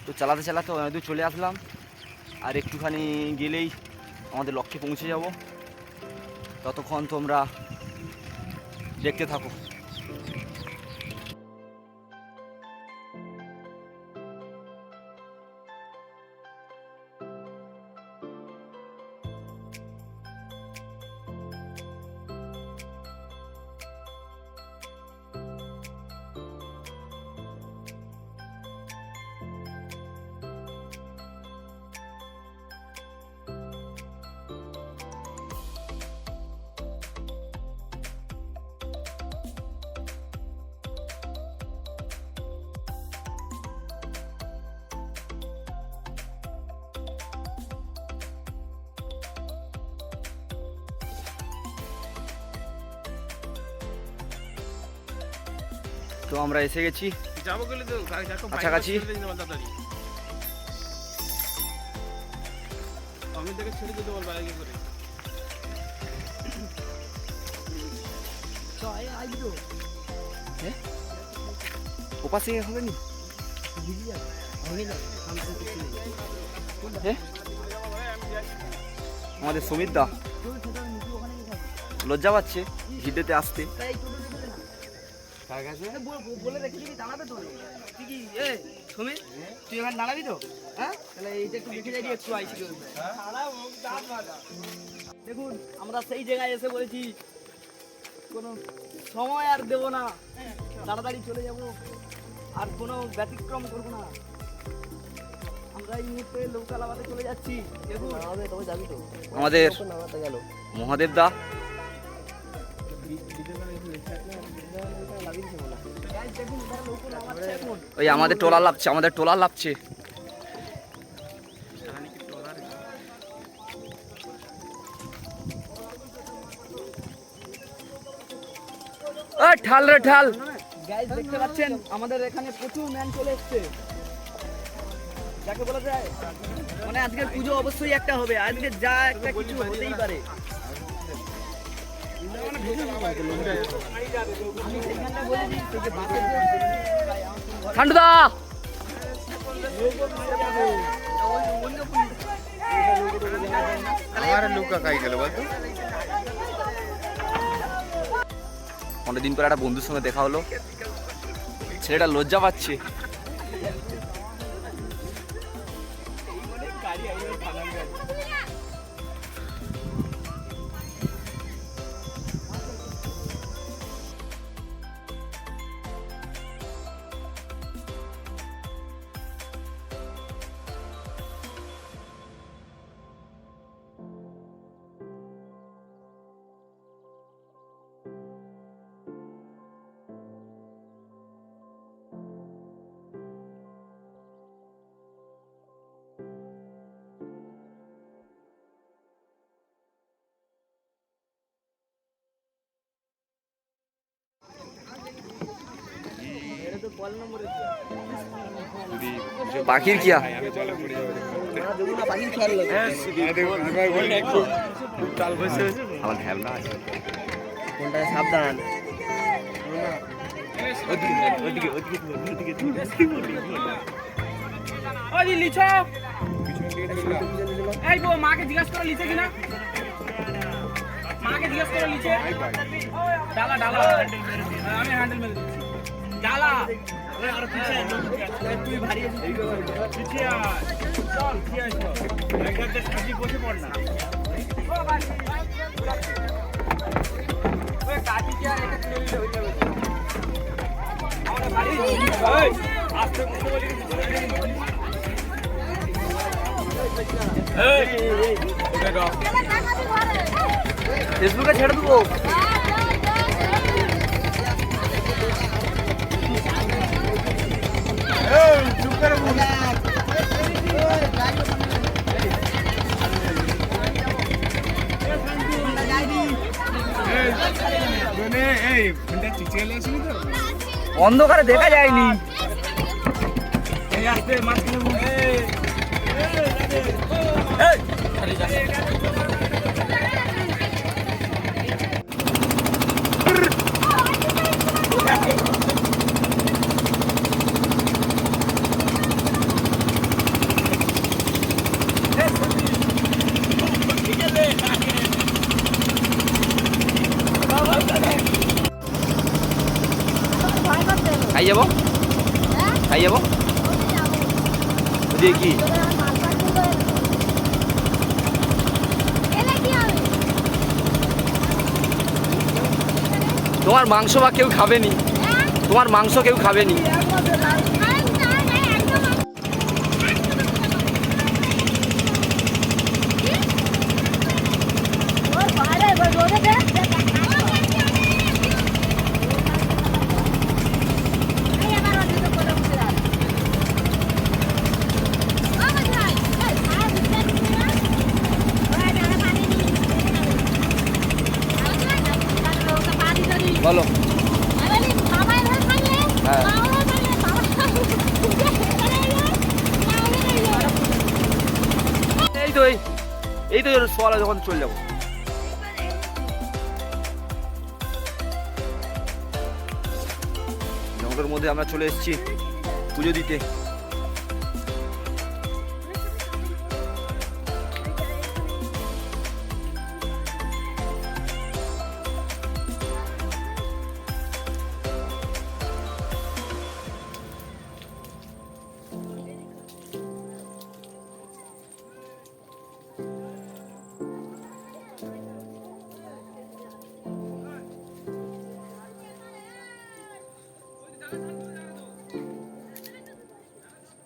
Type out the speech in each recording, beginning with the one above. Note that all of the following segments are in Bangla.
তো চালাতে চালাতে অনেক দূর চলে আসলাম, আর একটুখানি গেলেই আমাদের লক্ষ্যে পৌঁছে যাব। ততক্ষণ তোমরা দেখতে থাকো। তো আমরা এসে গেছি কাছাকাছি। ওপাশে হবে নি আমাদের সুমিত দা লজ্জা পাচ্ছে ভিডিওতে আসতে। বলে রেখে দিবি, দাঁড়াবে তো তুই কি সুমিত, তুই এখানে দাঁড়াবি তো? হ্যাঁ, তাহলে এইটা একটু লিখে যাই, একটু আইসি। দেখুন আমরা সেই জায়গায় এসে বলেছি, কোনো সময় আর দেবো না, তাড়াতাড়ি চলে যাব, আর কোনো ব্যতিক্রম করবো না। আমরা এই মুহূর্তে লোকালাবাদে চলে যাচ্ছি। দেখুন তবে যাবি তো আমাদের মহাদেব দা ওই আমাদের টোলা লাভছে, আমাদের টোলা লাভছে। ঠাল রে ঠাল। গাইস দেখতে পাচ্ছেন আমাদের এখানে প্রচুর ম্যান চলে এসছে, যাকে বলা যায় মানে আজকের পুজো অবশ্যই একটা হবে, আজকে যা একটা কিছু হতেই পারে। ঠান্ডুদা অনেকদিন পর একটা বন্ধুর সঙ্গে দেখা হলো, ছেলেটা লজ্জা পাচ্ছে। পাখির কিয়া আমার ঢ্যাবনা আছে, কোনটা সাবধান। মাকে জিজ্ঞাসা করে লিচে কিনা, মাকে জিজ্ঞাসা করে লিচে। ডালা ডালা আমি হ্যান্ডেল মেরে দিচ্ছি। ডালা তুই ভারী পিছিয়ে চল, কি আসবো একবার সাজি বসে পড় না। ওই কাটি কি আর এটা তুলে দিতে হয়ে যাবে। আমরা ভারী ওই আস্তে বসে বলি ফেসবুকে ছেড়ে দেবো। অন্ধকারে দেখা যায়নি। যাবো খাই যাবো ওদিকে কি তোমার মাংস বা কেউ খাবেনি, তোমার মাংস কেউ খাবেনি। বলো হ্যাঁ এই তো সোয়ালা যখন চলে যাবো। জঙ্গলের মধ্যে আমরা চলে এসেছি পুজো দিতে।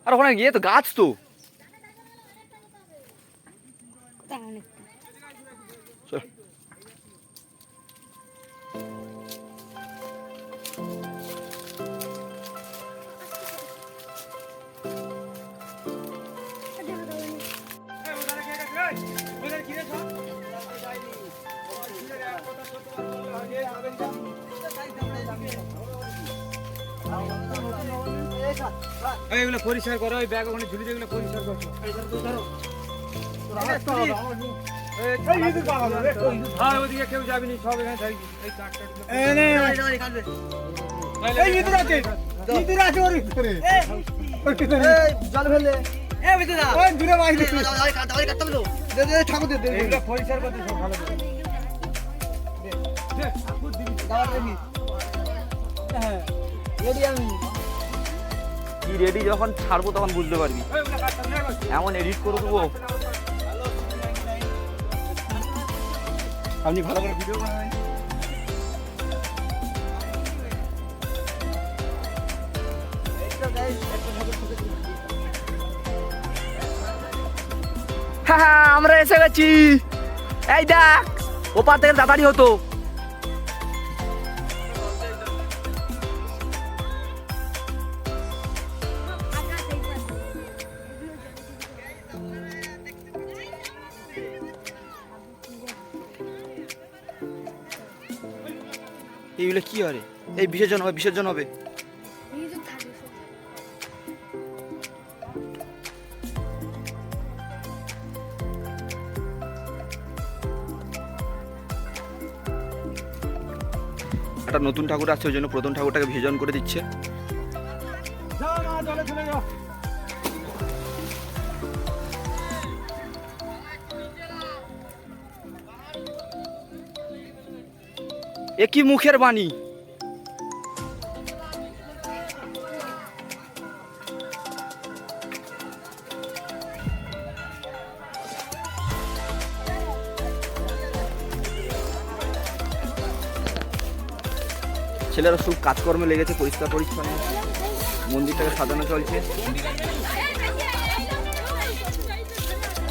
আর ওখানে গিয়ে তো গাছ তো চল। এইগুলো পরিষ্কার করো, ওই ব্যাগ ওখানে ঝুলি যেগুলো পরিষ্কার করো। আর ওদিকে কেউ যাবি না, সব এখানে থাকবি। এই কাঠটা জল ফেলে এগুলো পরিষ্কার করতে সব ভালো করে। কি রেডি যখন ছাড়বো তখন বুঝতে পারবি, এমন এডিট করে দেবো। আপনি ভালো করে ভিডিও বানাবেন। হ্যাঁ আমরা এসে গেছি। এই দেখ ওপার থেকে তাড়াতাড়ি হতো। এইগুলো কি আরে? এই বিসর্জন হবে, বিসর্জন হবে। একটা নতুন ঠাকুর আছে, ওই জন্য প্রথম ঠাকুরটাকে বিসর্জন করে দিচ্ছে। যাও না, জলে চলে যাও। এ কি মুখের বাণী! ছেলেরা সব কাজকর্মে লেগেছে, পরিষ্কার পরিচ্ছন্ন মন্দিরটাকে সাজানো চলছে।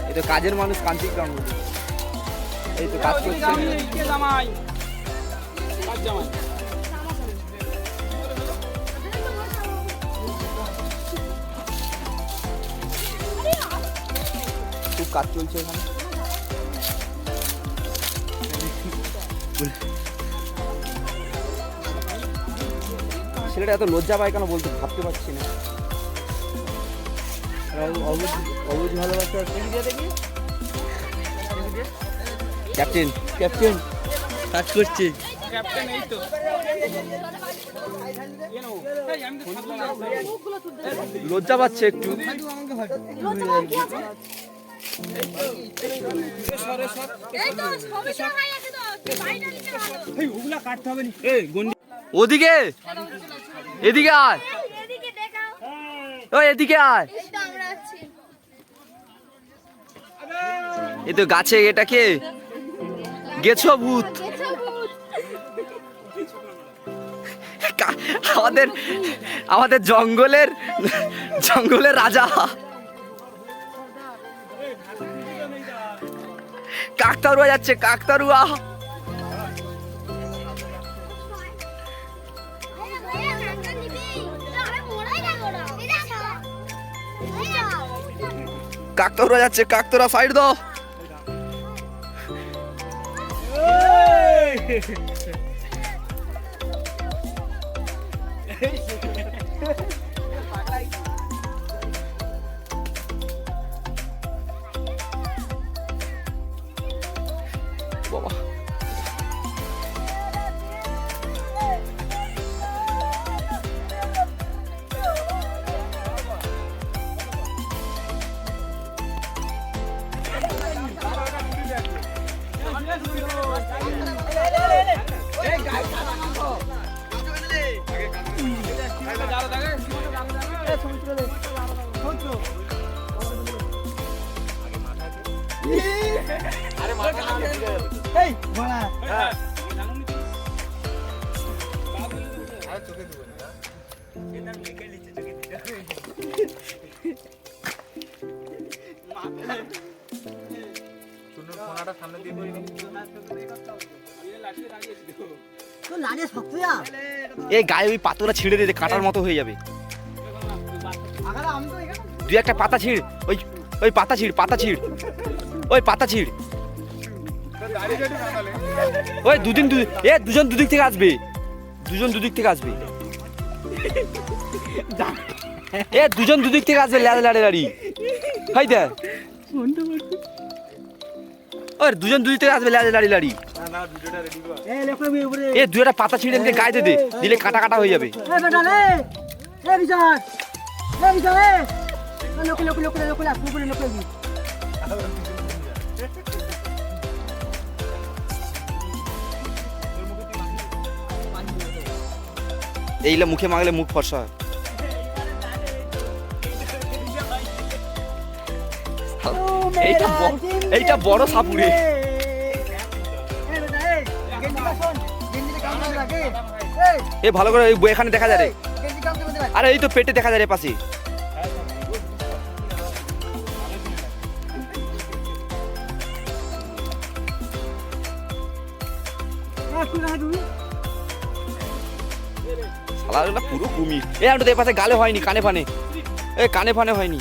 এই তো কাজের মানুষ, কান্তিক গ্রাম, এই তো কাজ করছে। খুব কাজ চলছে এখানে। ছেলেটা এত লজ্জা পায় কেন বলতে ভাবতে পারছি না। অবুঝ ভালোবাসা ক্যাপ্টেন, ক্যাপ্টেন কাজ করছে। ক্যাপ্টেন এই তো। লজ্জা পাচ্ছে একটু। ওগুলা কাটতে হবে না। ওদিকে এদিকে আয়, এদিকে দেখাও। ওই এদিকে আয়। এই তো আমরা আছি। এই তো গাছে, এটা কে? গেছো ভূত। গেছো ভূত। আমাদের আমাদের জঙ্গলের রাজা কাকতারুয়া যাচ্ছে, কাকতারুয়া। ভাইয়া, ভাইয়া, নামটা নিবি? এটা আমরা মোড়াই না গোড়া। এটা ছাড়া। ভাইয়া। কাকতারুয়া যাচ্ছে, কাকতারুয়া সাইড দাও। বাবা এই গায়ে ওই পাতাটা ছিঁড়ে দিতে কাটার মতো হয়ে যাবে। দুই একটা পাতা ছিঁড়, ওই ওই পাতা ছিঁড়, পাতা ছিঁড়, ওই পাতা ছিঁড়। ওই দুজন দুদিক থেকে আসবে, দুজন দুদিক থেকে আসবে। দুজন দুদিক থেকে আসবে, লাড়ে লাড়ি। হাই দেখ, ওই দুজন দুদিক থেকে আসবে, লাড়ি লাড়ি। দুই একটা পাতা ছিঁড়ে দিলে গায়ে দে, দিলে কাটা কাটা হয়ে যাবে। এইগুলা মুখে মাগলে মুখ ফর্সা হয়। এইটা বড় সাপুরে। এ ভালো করে এখানে দেখা যায় রে। আরে এই তো পেটে দেখা যায় রে পাশে। শালাগুলা পুরো কুমির। আমি তো পাশে গালে হয়নি, কানে ফানে, কানে ফানে হয়নি।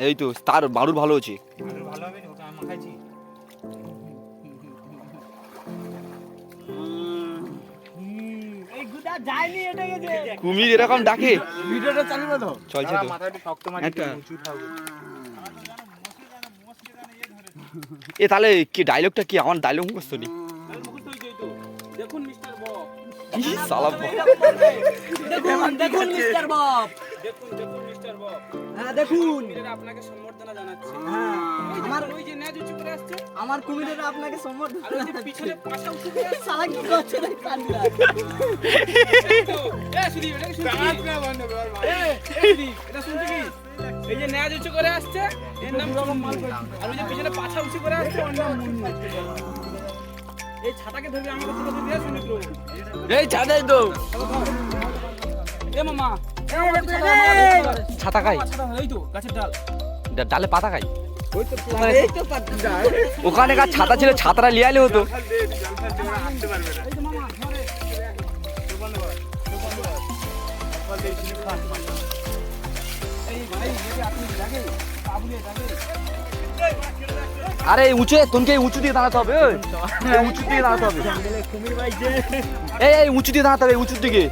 এই তো তার বাড়ুর ভালো আছে। কুমির এরকম ডাকে। ভিডিওটা চালু করো। চলছে তো। এ তাহলে কি ডায়লগটা কি? আমার ডায়লগ মুখস্থ নেই। দেখুন মিস্টার বব, সালা দেখুন মিস্টার বব। দেখুন মিস্টার বব, হ্যাঁ দেখুন। কুমিরেরা আপনাকে সম্বর্ধনা জানাচ্ছে। হ্যাঁ, আমার ওই যে ন্যাজ উঁচু করে আসছে, আমার কুমিরেরা আপনাকে সম্বর্ধনা আর ওই যে পিছনে পাশা উঁচু করে আসছে। শালা কি করছে রে কান্না? সুদীপ, এটা কি শুনছিস? সুদীপ, এটা শুনছিস কি? এই যে ন্যাজ উঁচু করে আসছে, এর নাম চুম্বু। আর ওই যে পিছনে পাছা উঁচু করে আসছে, ওর নাম মুন্নু। এই ছাতাকে ধরবি, আমাকে তুলে ধরবি, সুদীপ। এই ছাতাই তো এ মামা, ছাতা খাই, ছাতা এই তো গাছের ডাল। ডালে পাতা খাই। ওখানে কার ছাতা ছিল, ছাতাটা লিয়ে আলে হতো। আরে উঁচু, তোনকে উঁচু দিয়ে দাঁড়াতে হবে। উঁচু দিয়ে দাঁড়াতে হবে। এই উঁচু দিয়ে দাঁড়াতে হবে, উঁচুর দিকে।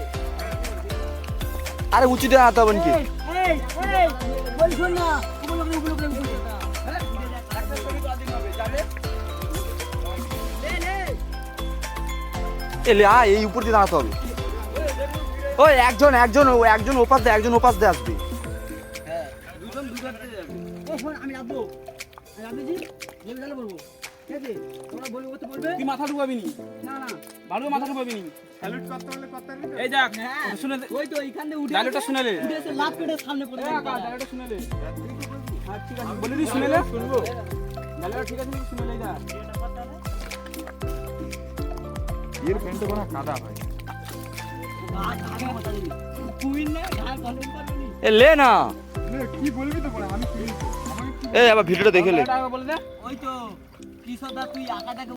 আরে উঁচু দিয়ে দাঁড়াতে হবে নাকি? এলে এই উপর দিয়ে দাঁড়াতে হবে। ওই একজন একজন একজন ওপাশ দিয়ে, একজন ওপাশ দিয়ে আসবে। আমি নামবো, আমি নামবো জি, নেমে বলবো। ঠিক আছে তোমরা বলবে ও তো বলবে তুই মাথা ঢুকাবি নি, না না ভালো মাথা ঢুকাবি নি। স্যালুট করতে বললে করতে পারবি তো? এই যাক হ্যাঁ শুনে ওই তো এইখান থেকে উঠে ডায়লগটা শুনে নে। উঠে এসে লাফ কেটে সামনে পড়ে যাবে। ডায়লগটা শুনে নে। হ্যাঁ ঠিক আছে বলে দি শুনে নে, শুনবো। ডায়লগটা ঠিক আছে নাকি শুনে নে যা। এর প্যান্টে কোনো কাদা হয়। কুইন না গান কন্টেন্ট করবে নি এ লে না, কি বলবি তো বলে আমি কি আমাকে কি এই আবার ভিডিওটা দেখে লে। ডায়লগটা বলে দে। ওই তো কিশোরদা তুই আঁকাটাকে